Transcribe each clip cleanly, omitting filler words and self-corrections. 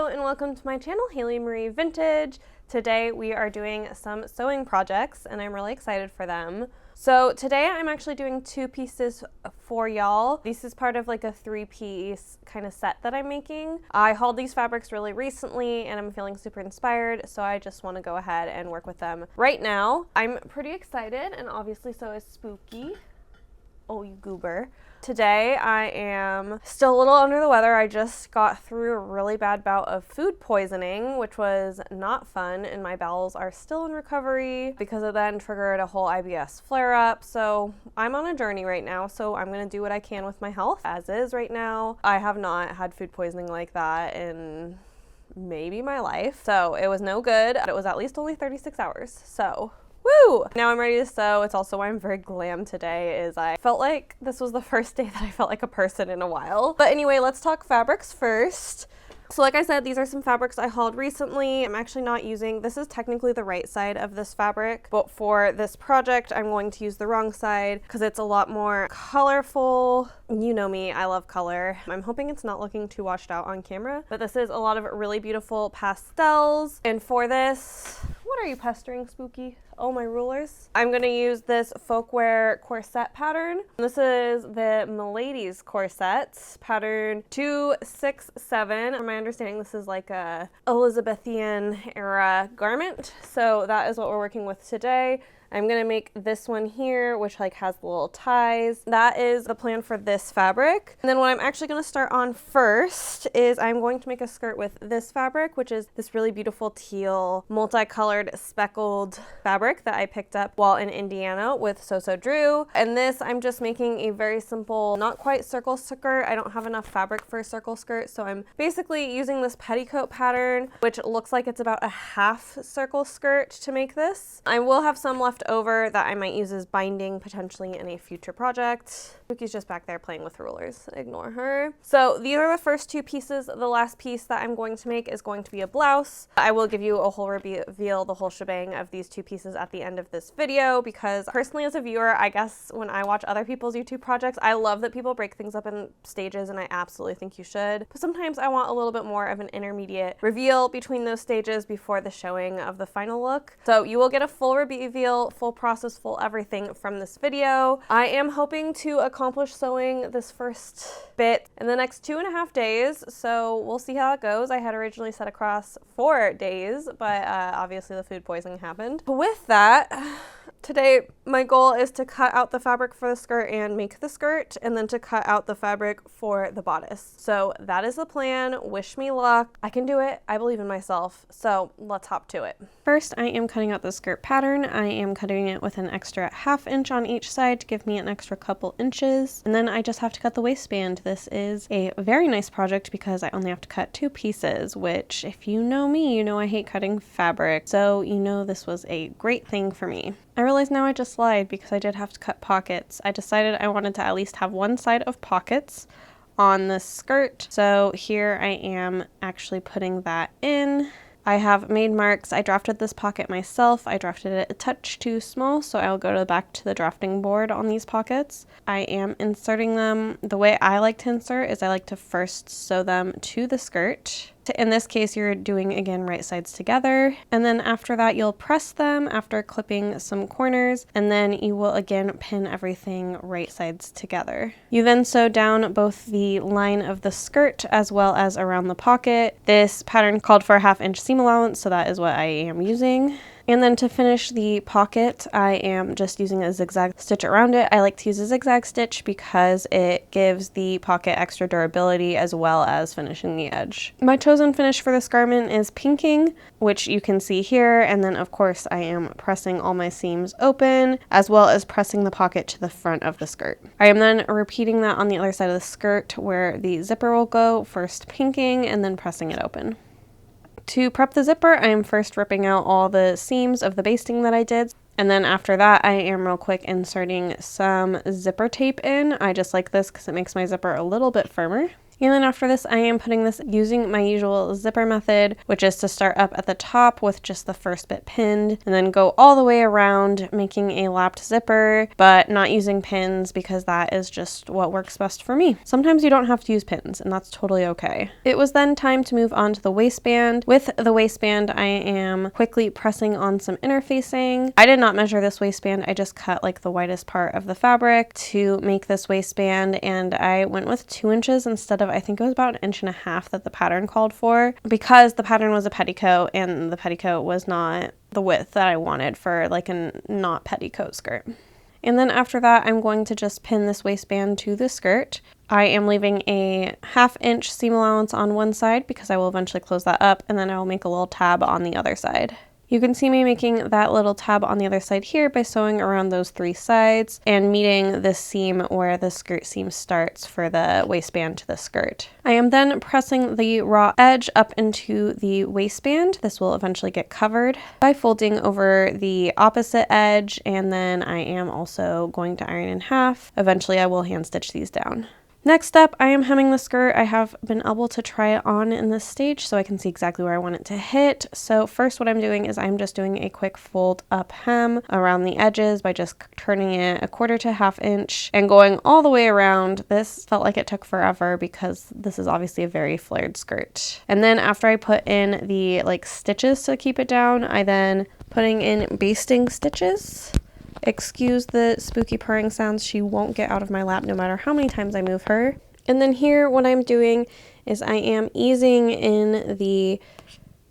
Hello and welcome to my channel, Haylee Marie Vintage. Today we are doing some sewing projects and I'm really excited for them. So today I'm actually doing two pieces for y'all. This is part of like a 3-piece kind of set that I'm making. I hauled these fabrics really recently and I'm feeling super inspired, so I just want to go ahead and work with them right now. I'm pretty excited and obviously so is Spooky. Oh, you goober. Today I am still a little under the weather. I just got through a really bad bout of food poisoning, which was not fun, and my bowels are still in recovery because it then triggered a whole IBS flare-up. So I'm on a journey right now, so I'm gonna do what I can with my health as is right now. I have not had food poisoning like that in maybe my life, so it was no good. It was at least only 36 hours, so woo! Now I'm ready to sew. It's also why I'm very glam today, is I felt like this was the first day that I felt like a person in a while. But anyway, let's talk fabrics first. So like I said, these are some fabrics I hauled recently. I'm actually not using, this is technically the right side of this fabric, but for this project, I'm going to use the wrong side because it's a lot more colorful. You know me, I love color. I'm hoping it's not looking too washed out on camera, but this is a lot of really beautiful pastels. And for this, what are you pestering, Spooky? Oh, my rulers. I'm gonna use this Folkwear corset pattern. This is the Milady's corset pattern 267. From my understanding, this is like a Elizabethan era garment. So that is what we're working with today. I'm gonna make this one here, which like has the little ties. That is the plan for this fabric. And then what I'm actually gonna start on first is I'm going to make a skirt with this fabric, which is this really beautiful teal, multicolored speckled fabric that I picked up while in Indiana with So Drew. And this, I'm just making a very simple, not quite circle skirt. I don't have enough fabric for a circle skirt, so I'm basically using this petticoat pattern, which looks like it's about a half circle skirt to make this. I will have some left over that I might use as binding potentially in a future project. Spooky's just back there playing with rulers. Ignore her. So these are the first two pieces. The last piece that I'm going to make is going to be a blouse. I will give you a whole reveal, the whole shebang of these two pieces at the end of this video, because personally as a viewer, I guess when I watch other people's YouTube projects, I love that people break things up in stages and I absolutely think you should. But sometimes I want a little bit more of an intermediate reveal between those stages before the showing of the final look. So you will get a full reveal, full process, full everything from this video. I am hoping to accomplish sewing this first bit in the next 2.5 days, so we'll see how it goes. I had originally set across 4 days, but obviously the food poisoning happened. With that, today my goal is to cut out the fabric for the skirt and make the skirt, and then to cut out the fabric for the bodice. So that is the plan. Wish me luck. I can do it. I believe in myself. So let's hop to it. First, I am cutting out the skirt pattern. I am cutting it with an extra 1/2 inch on each side to give me an extra couple inches. And then I just have to cut the waistband. This is a very nice project because I only have to cut 2 pieces, which if you know me, you know I hate cutting fabric. So you know this was a great thing for me. I realize now I just lied because I did have to cut pockets. I decided I wanted to at least have one side of pockets on the skirt. So here I am actually putting that in. I have made marks. I drafted this pocket myself. I drafted it a touch too small, so I'll go back to the drafting board on these pockets. I am inserting them. The way I like to insert is I like to first sew them to the skirt. In this case, you're doing, again, right sides together. And then after that, you'll press them after clipping some corners, and then you will again pin everything right sides together. You then sew down both the line of the skirt as well as around the pocket. This pattern called for a 1/2 inch seam allowance, so that is what I am using. And then to finish the pocket, I am just using a zigzag stitch around it. I like to use a zigzag stitch because it gives the pocket extra durability as well as finishing the edge. My chosen finish for this garment is pinking, which you can see here. And then of course I am pressing all my seams open as well as pressing the pocket to the front of the skirt. I am then repeating that on the other side of the skirt where the zipper will go, first pinking and then pressing it open. To prep the zipper, I am first ripping out all the seams of the basting that I did. And then after that, I am real quick inserting some zipper tape in. I just like this because it makes my zipper a little bit firmer. And then after this, I am putting this using my usual zipper method, which is to start up at the top with just the first bit pinned and then go all the way around, making a lapped zipper, but not using pins because that is just what works best for me. Sometimes you don't have to use pins, and that's totally okay. It was then time to move on to the waistband. With the waistband, I am quickly pressing on some interfacing. I did not measure this waistband. I just cut like the widest part of the fabric to make this waistband, and I went with 2 inches instead of, I think it was about 1.5 inches that the pattern called for, because the pattern was a petticoat and the petticoat was not the width that I wanted for like a not petticoat skirt. And then after that, I'm going to just pin this waistband to the skirt. I am leaving a 1/2 inch seam allowance on one side because I will eventually close that up, and then I will make a little tab on the other side. You can see me making that little tab on the other side here by sewing around those 3 sides and meeting the seam where the skirt seam starts for the waistband to the skirt. I am then pressing the raw edge up into the waistband. This will eventually get covered by folding over the opposite edge, and then I am also going to iron in half. Eventually I will hand stitch these down. Next up, I am hemming the skirt. I have been able to try it on in this stage so I can see exactly where I want it to hit. So first what I'm doing is I'm just doing a quick fold up hem around the edges by just turning it 1/4 to 1/2 inch and going all the way around. This felt like it took forever because this is obviously a very flared skirt. And then after I put in the like stitches to keep it down, I then putting in basting stitches. Excuse the spooky purring sounds. She won't get out of my lap no matter how many times I move her. And then here what I'm doing is I am easing in the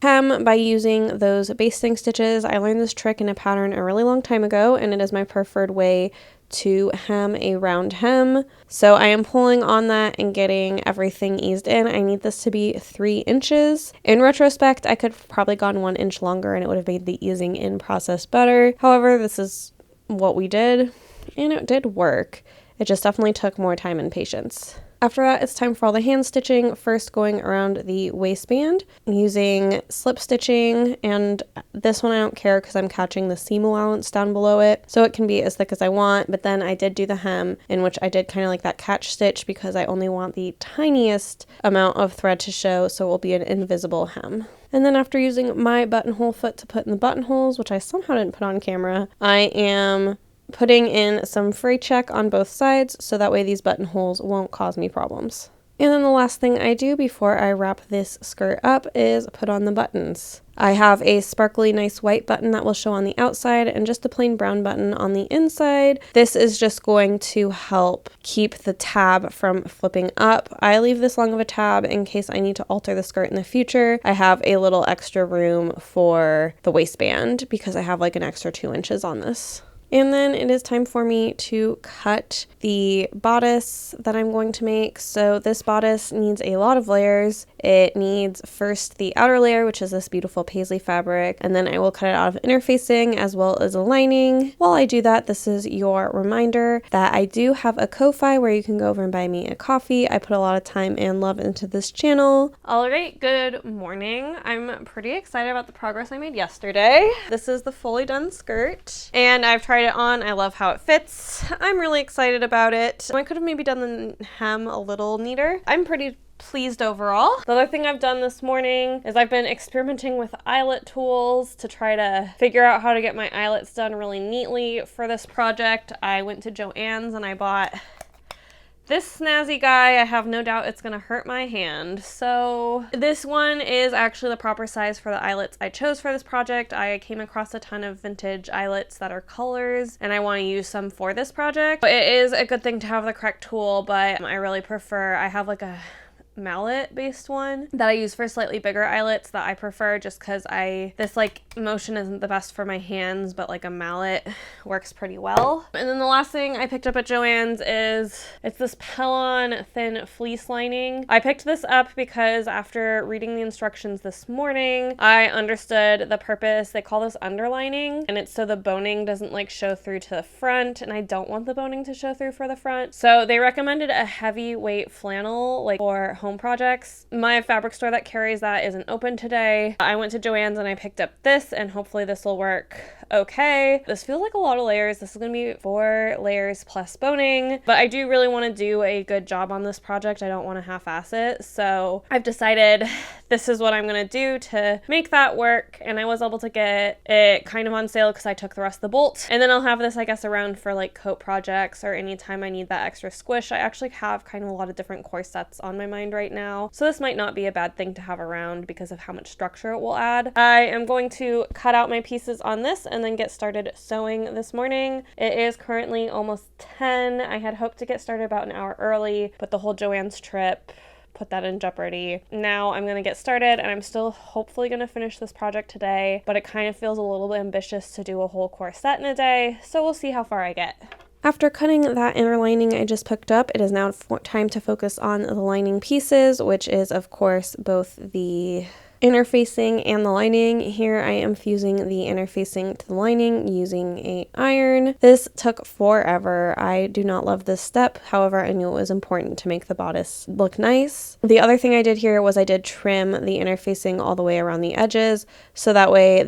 hem by using those basting stitches. I learned this trick in a pattern a really long time ago, and it is my preferred way to hem a round hem. So I am pulling on that and getting everything eased in. I need this to be 3 inches. In retrospect, I could have probably gone 1 inch longer and it would have made the easing in process better. However, this is what we did, and it did work. It just definitely took more time and patience. After that, it's time for all the hand stitching. First going around the waistband using slip stitching, and this one I don't care because I'm catching the seam allowance down below it, so it can be as thick as I want. But then I did do the hem, in which I did kind of like that catch stitch because I only want the tiniest amount of thread to show, so it will be an invisible hem. And then after using my buttonhole foot to put in the buttonholes, which I somehow didn't put on camera, I am putting in some fray check on both sides so that way these buttonholes won't cause me problems. And then the last thing I do before I wrap this skirt up is put on the buttons. I have a sparkly nice white button that will show on the outside and just a plain brown button on the inside. This is just going to help keep the tab from flipping up. I leave this long of a tab in case I need to alter the skirt in the future. I have a little extra room for the waistband because I have like an extra 2 inches on this. And then it is time for me to cut the bodice that I'm going to make. So this bodice needs a lot of layers. It needs first the outer layer, which is this beautiful paisley fabric, and then I will cut it out of interfacing as well as a lining. While I do that, this is your reminder that I do have a Ko-Fi where you can go over and buy me a coffee. I put a lot of time and love into this channel. All right, good morning. I'm pretty excited about the progress I made yesterday. This is the fully done skirt, and I've tried it on. I love how it fits. I'm really excited about it. I could have maybe done the hem a little neater. I'm pretty pleased overall. The other thing I've done this morning is I've been experimenting with eyelet tools to try to figure out how to get my eyelets done really neatly for this project. I went to Joann's and I bought this snazzy guy. I have no doubt it's gonna hurt my hand. So this one is actually the proper size for the eyelets I chose for this project. I came across a ton of vintage eyelets that are colors and I want to use some for this project. It is a good thing to have the correct tool, but I really prefer, I have like a mallet based one that I use for slightly bigger eyelets that I prefer just because this like motion isn't the best for my hands, but like a mallet works pretty well. And then the last thing I picked up at Joann's is it's this Pellon thin fleece lining. I picked this up because after reading the instructions this morning, I understood the purpose. They call this underlining, and it's so the boning doesn't like show through to the front, and I don't want the boning to show through for the front. So they recommended a heavyweight flannel like for home projects. My fabric store that carries that isn't open today. I went to Joann's and I picked up this, and hopefully this will work okay. This feels like a lot of layers. This is gonna be 4 layers plus boning, but I do really want to do a good job on this project. I don't want to half-ass it, so I've decided this is what I'm gonna do to make that work. And I was able to get it kind of on sale because I took the rest of the bolt, and then I'll have this, I guess, around for like coat projects or anytime I need that extra squish. I actually have kind of a lot of different corsets on my mind right now, so this might not be a bad thing to have around because of how much structure it will add. I am going to cut out my pieces on this and then get started sewing this morning. It is currently almost 10. I had hoped to get started about an hour early, but the whole Joann's trip put that in jeopardy. Now I'm gonna get started, and I'm still hopefully gonna finish this project today, but it kind of feels a little bit ambitious to do a whole corset in a day, so we'll see how far I get. After cutting that inner lining I just picked up, it is now time to focus on the lining pieces, which is of course both the interfacing and the lining. Here I am fusing the interfacing to the lining using a iron. This took forever. I do not love this step. However, I knew it was important to make the bodice look nice. The other thing I did here was I did trim the interfacing all the way around the edges, so that way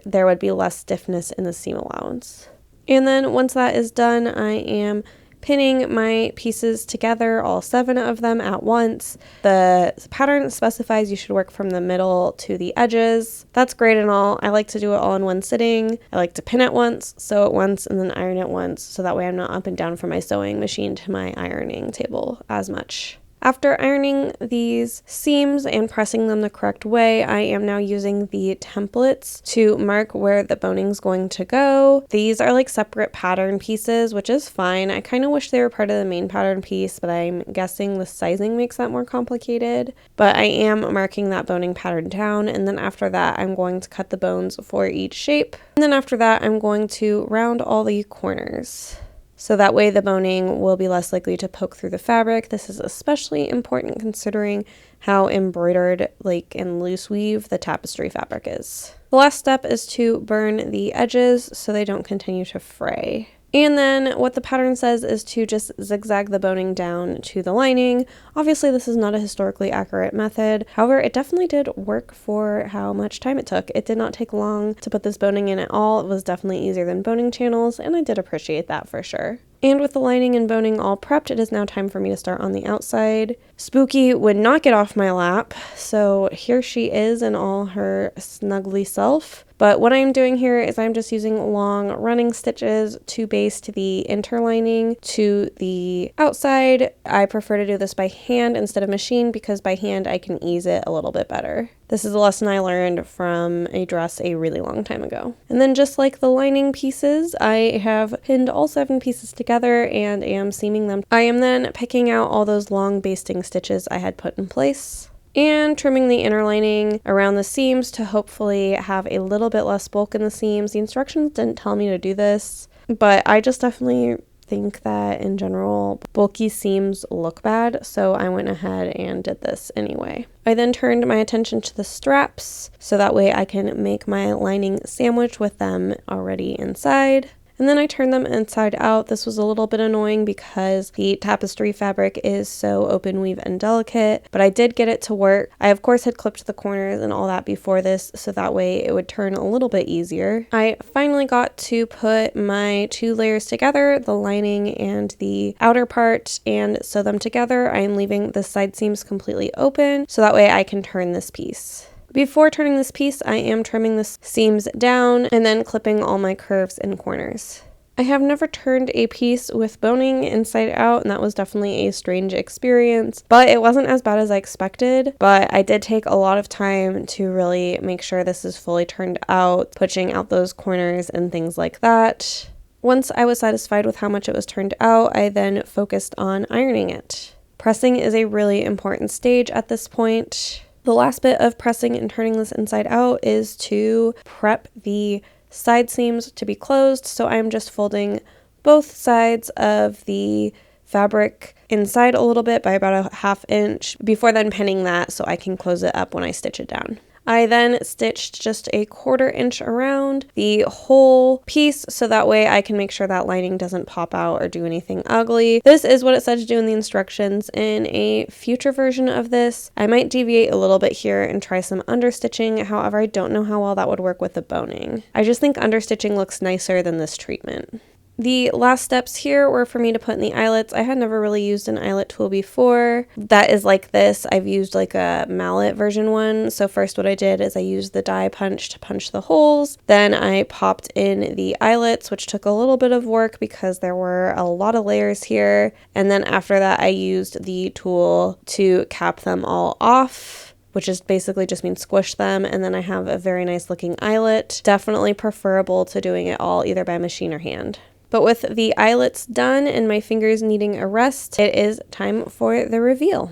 there would be less stiffness in the seam allowance. And then once that is done, I am pinning my pieces together, all 7 of them at once. The pattern specifies you should work from the middle to the edges. That's great and all. I like to do it all in one sitting. I like to pin it once, sew it once, and then iron it once, so that way I'm not up and down from my sewing machine to my ironing table as much. After ironing these seams and pressing them the correct way, I am now using the templates to mark where the boning is going to go. These are like separate pattern pieces, which is fine. I kind of wish they were part of the main pattern piece, but I'm guessing the sizing makes that more complicated. But I am marking that boning pattern down, and then after that I'm going to cut the bones for each shape. And then after that I'm going to round all the corners, so that way the boning will be less likely to poke through the fabric. This is especially important considering how embroidered, like in loose weave, the tapestry fabric is. The last step is to burn the edges so they don't continue to fray. And then what the pattern says is to just zigzag the boning down to the lining. Obviously this is not a historically accurate method. However, it definitely did work for how much time it took. It did not take long to put this boning in at all. It was definitely easier than boning channels, and I did appreciate that for sure. And with the lining and boning all prepped, it is now time for me to start on the outside. Spooky would not get off my lap, so here she is in all her snuggly self. But what I'm doing here is I'm just using long running stitches to baste the interlining to the outside. I prefer to do this by hand instead of machine because by hand I can ease it a little bit better. This is a lesson I learned from a dress a really long time ago. And then just like the lining pieces, I have pinned all 7 pieces together and am seaming them. I am then picking out all those long basting stitches I had put in place and trimming the inner lining around the seams to hopefully have a little bit less bulk in the seams. The instructions didn't tell me to do this, but I just definitely think that in general bulky seams look bad, so I went ahead and did this anyway. I then turned my attention to the straps so that way I can make my lining sandwich with them already inside. And then I turned them inside out. This was a little bit annoying because the tapestry fabric is so open weave and delicate, but I did get it to work. I of course had clipped the corners and all that before this, so that way it would turn a little bit easier. I finally got to put my 2 layers together, the lining and the outer part, and sew them together. I am leaving the side seams completely open so that way I can turn this piece. Before turning this piece, I am trimming the seams down and then clipping all my curves and corners. I have never turned a piece with boning inside out, and that was definitely a strange experience, but it wasn't as bad as I expected. But I did take a lot of time to really make sure this is fully turned out, pushing out those corners and things like that. Once I was satisfied with how much it was turned out, I then focused on ironing it. Pressing is a really important stage at this point. The last bit of pressing and turning this inside out is to prep the side seams to be closed. So I'm just folding both sides of the fabric inside a little bit by about a 1/2 inch before then pinning that so I can close it up when I stitch it down. I then stitched just a 1/4 inch around the whole piece so that way I can make sure that lining doesn't pop out or do anything ugly. This is what it said to do in the instructions. In a future version of this, I might deviate a little bit here and try some understitching. However, I don't know how well that would work with the boning. I just think understitching looks nicer than this treatment. The last steps here were for me to put in the eyelets. I had never really used an eyelet tool before. That is like this. I've used like a mallet version one. So first what I did is I used the die punch to punch the holes. Then I popped in the eyelets, which took a little bit of work because there were a lot of layers here. And then after that, I used the tool to cap them all off, which is basically just means squish them, and then I have a very nice looking eyelet. Definitely preferable to doing it all either by machine or hand. But with the eyelets done and my fingers needing a rest, it is time for the reveal.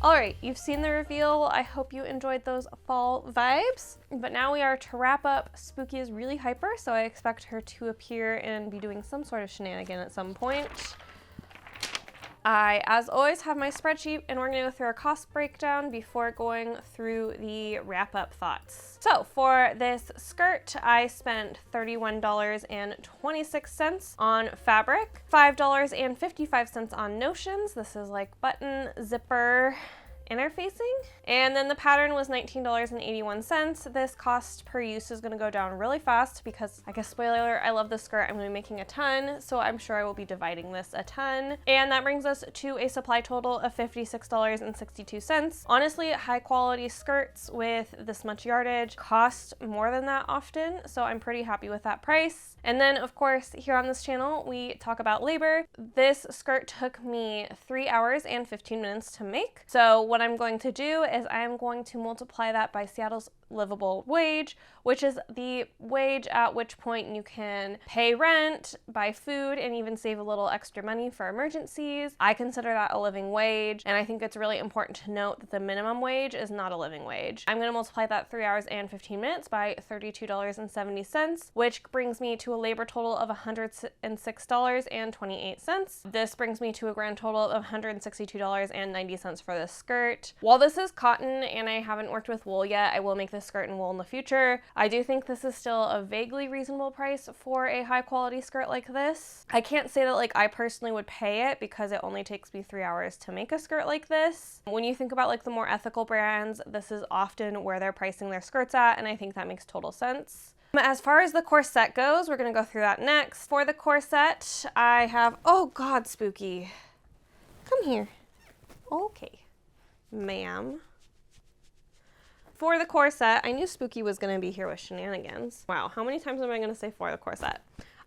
Alright, you've seen the reveal. I hope you enjoyed those fall vibes. But now we are to wrap up. Spooky is really hyper, so I expect her to appear and be doing some sort of shenanigan at some point. I, as always, have my spreadsheet, and we're going to go through our cost breakdown before going through the wrap-up thoughts. So for this skirt, I spent $31.26 on fabric, $5.55 on notions. This is like button, zipper, interfacing, and then the pattern was $19.81. This cost per use is going to go down really fast because, I guess, spoiler alert, I love this skirt. I'm going to be making a ton, so I'm sure I will be dividing this a ton. And that brings us to a supply total of $56.62. Honestly, high quality skirts with this much yardage cost more than that often, so I'm pretty happy with that price. And then, of course, here on this channel, we talk about labor. This skirt took me 3 hours and 15 minutes to make. So what I'm going to do is I am going to multiply that by Seattle's livable wage, which is the wage at which point you can pay rent, buy food, and even save a little extra money for emergencies. I consider that a living wage, and I think it's really important to note that the minimum wage is not a living wage. I'm going to multiply that 3 hours and 15 minutes by $32.70, which brings me to a labor total of $106.28. This brings me to a grand total of $162.90 for this skirt. While this is cotton and I haven't worked with wool yet, I will make this skirt in wool in the future. I do think this is still a vaguely reasonable price for a high quality skirt like this. I can't say that like I personally would pay it because it only takes me 3 hours to make a skirt like this. When you think about like the more ethical brands, this is often where they're pricing their skirts at, and I think that makes total sense. As far as the corset goes, we're gonna go through that next. For the corset, I have, oh God, Spooky, come here. Okay, ma'am. For the corset, I knew Spooky was going to be here with shenanigans. Wow, how many times am I going to say for the corset?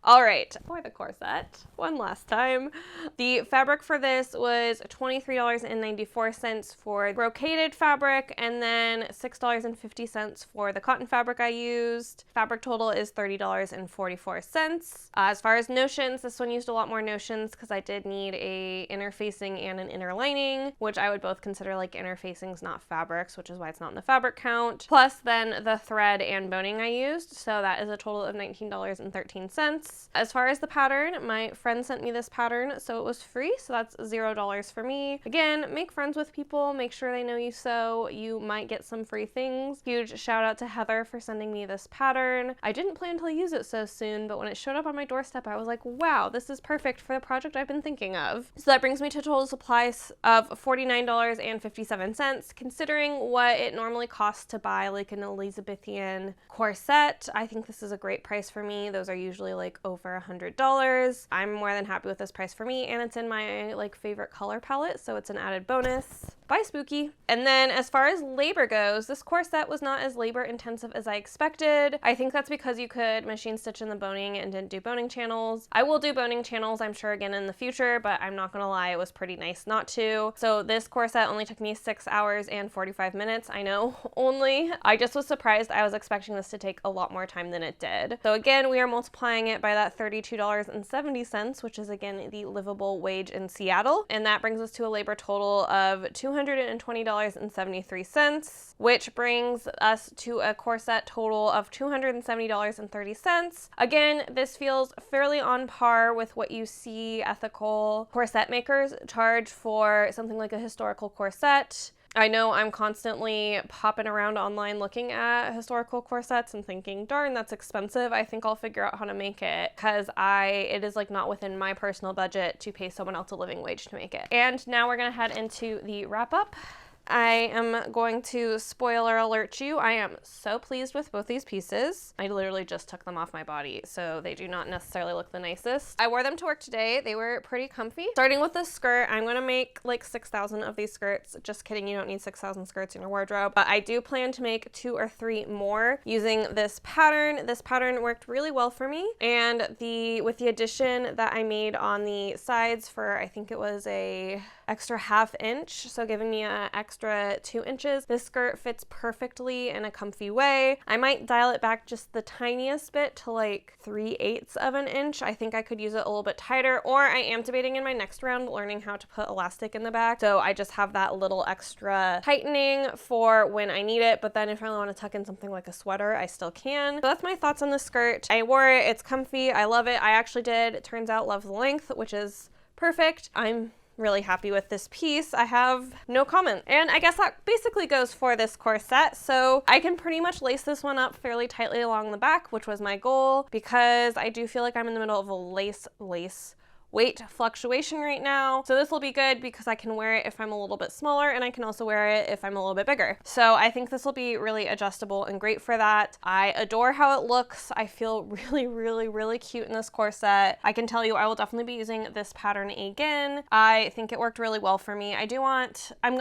All right, for the corset, one last time. The fabric for this was $23.94 for brocaded fabric, and then $6.50 for the cotton fabric I used. Fabric total is $30.44. As far as notions, this one used a lot more notions because I did need a interfacing and an inner lining, which I would both consider like interfacings, not fabrics, which is why it's not in the fabric count. Plus then the thread and boning I used, so that is a total of $19.13. cents. As far as the pattern, my friend sent me this pattern, so it was free, so that's $0 for me. Again, make friends with people, make sure they know you sew. You might get some free things. Huge shout out to Heather for sending me this pattern. I didn't plan to use it so soon, but when it showed up on my doorstep, I was like, wow, this is perfect for the project I've been thinking of. So that brings me to a total supply of $49.57. Considering what it normally costs to buy like an Elizabethan corset, I think this is a great price for me. Those are usually like over $100. I'm more than happy with this price for me, and it's in my like favorite color palette, so it's an added bonus. Bye, Spooky. And then as far as labor goes, this corset was not as labor intensive as I expected. I think that's because you could machine stitch in the boning and didn't do boning channels. I will do boning channels, I'm sure, again in the future, but I'm not gonna lie, it was pretty nice not to. So this corset only took me 6 hours and 45 minutes. I know, only. I just was surprised. I was expecting this to take a lot more time than it did. So again, we are multiplying it by that $32.70, which is again the livable wage in Seattle. And that brings us to a labor total of $220.73, which brings us to a corset total of $270.30. Again, this feels fairly on par with what you see ethical corset makers charge for something like a historical corset. I know I'm constantly popping around online looking at historical corsets and thinking, darn, that's expensive. I think I'll figure out how to make it, because it is like not within my personal budget to pay someone else a living wage to make it. And now we're gonna head into the wrap up. I am going to spoiler alert you. I am so pleased with both these pieces. I literally just took them off my body, so they do not necessarily look the nicest. I wore them to work today. They were pretty comfy. Starting with this skirt, I'm gonna make like 6,000 of these skirts. Just kidding, you don't need 6,000 skirts in your wardrobe, but I do plan to make 2 or 3 more using this pattern. This pattern worked really well for me, and with the addition that I made on the sides for, I think it was a extra ½ inch, so giving me an extra 2 inches. This skirt fits perfectly in a comfy way. I might dial it back just the tiniest bit to like 3/8 of an inch. I think I could use it a little bit tighter, or I am debating in my next round learning how to put elastic in the back, so I just have that little extra tightening for when I need it. But then if I want to tuck in something like a sweater, I still can. So that's my thoughts on this skirt. I wore it, it's comfy, I love it. I actually did, it turns out, love the length, which is perfect. I'm really happy with this piece. I have no comment. And I guess that basically goes for this corset. So I can pretty much lace this one up fairly tightly along the back, which was my goal, because I do feel like I'm in the middle of a lace weight fluctuation right now. So this will be good because I can wear it if I'm a little bit smaller, and I can also wear it if I'm a little bit bigger. So I think this will be really adjustable and great for that. I adore how it looks. I feel really, really, really cute in this corset. I can tell you I will definitely be using this pattern again. I think it worked really well for me. I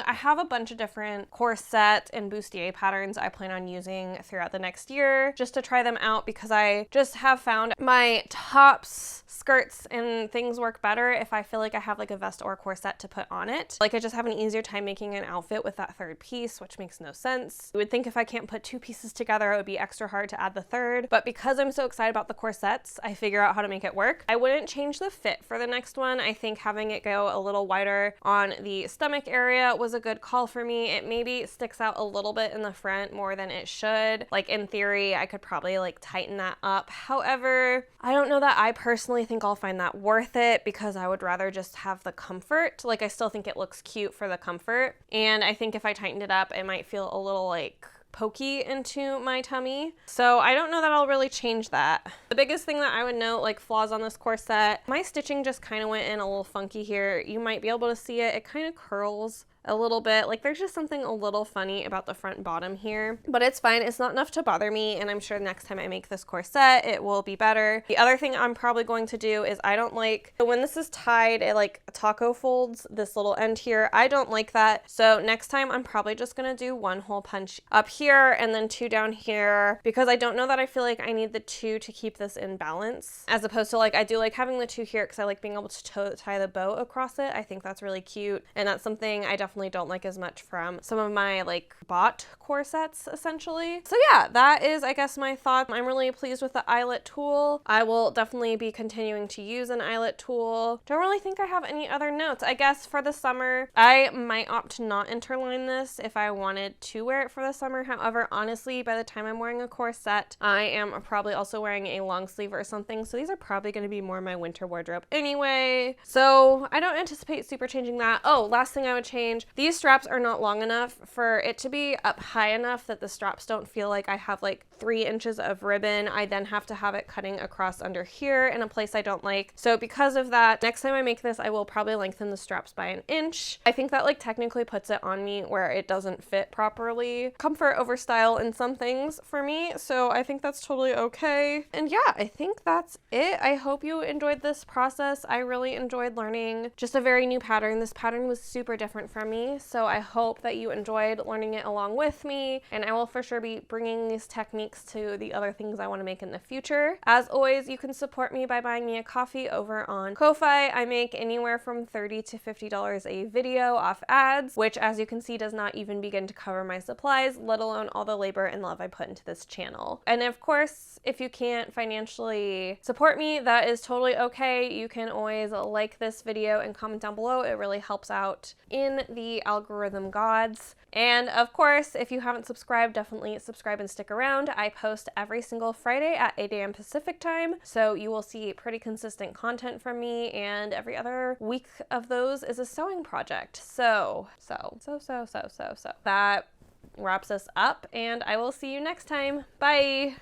have a bunch of different corset and bustier patterns I plan on using throughout the next year just to try them out, because I just have found my tops, skirts, and things work better if I feel like I have like a vest or a corset to put on it. Like, I just have an easier time making an outfit with that third piece, which makes no sense. You would think if I can't put 2 pieces together, it would be extra hard to add the third, but because I'm so excited about the corsets, I figure out how to make it work. I wouldn't change the fit for the next one. I think having it go a little wider on the stomach area was a good call for me. It maybe sticks out a little bit in the front more than it should. Like, in theory, I could probably like tighten that up. However, I don't know that I personally think I'll find that worth it, because I would rather just have the comfort. Like, I still think it looks cute for the comfort, and I think if I tightened it up, it might feel a little like pokey into my tummy. So I don't know that I'll really change that. The biggest thing that I would note, like flaws on this corset, my stitching just kind of went in a little funky here. You might be able to see it. It kind of curls a little bit. Like, there's just something a little funny about the front bottom here, but it's fine. It's not enough to bother me, and I'm sure next time I make this corset, it will be better. The other thing I'm probably going to do is, I don't like, when this is tied, it like taco folds this little end here. I don't like that. So next time I'm probably just gonna do 1 hole punch up here and then 2 down here, because I don't know that I feel like I need the 2 to keep this in balance, as opposed to like, I do like having the 2 here because I like being able to tie the bow across it. I think that's really cute, and that's something I definitely definitely don't like as much from some of my like bought corsets essentially. So yeah, that is, I guess, my thought. I'm really pleased with the eyelet tool. I will definitely be continuing to use an eyelet tool. Don't really think I have any other notes. I guess for the summer, I might opt to not interline this if I wanted to wear it for the summer. However, honestly, by the time I'm wearing a corset, I am probably also wearing a long sleeve or something. So these are probably going to be more my winter wardrobe anyway. So I don't anticipate super changing that. Oh, last thing I would change. These straps are not long enough for it to be up high enough that the straps don't feel like I have like 3 inches of ribbon. I then have to have it cutting across under here in a place I don't like. So because of that, next time I make this, I will probably lengthen the straps by 1 inch. I think that like technically puts it on me where it doesn't fit properly. Comfort over style in some things for me. So I think that's totally okay. And yeah, I think that's it. I hope you enjoyed this process. I really enjoyed learning just a very new pattern. This pattern was super different from me. So I hope that you enjoyed learning it along with me. And I will for sure be bringing these techniques to the other things I want to make in the future. As always, you can support me by buying me a coffee over on Ko-Fi. I make anywhere from $30 to $50 a video off ads, which as you can see does not even begin to cover my supplies, let alone all the labor and love I put into this channel. And of course, if you can't financially support me, that is totally okay. You can always like this video and comment down below. It really helps out in the algorithm gods. And of course, if you haven't subscribed, definitely subscribe and stick around. I post every single Friday at 8 a.m. Pacific time, so you will see pretty consistent content from me, and every other week of those is a sewing project. So that wraps us up, and I will see you next time. Bye!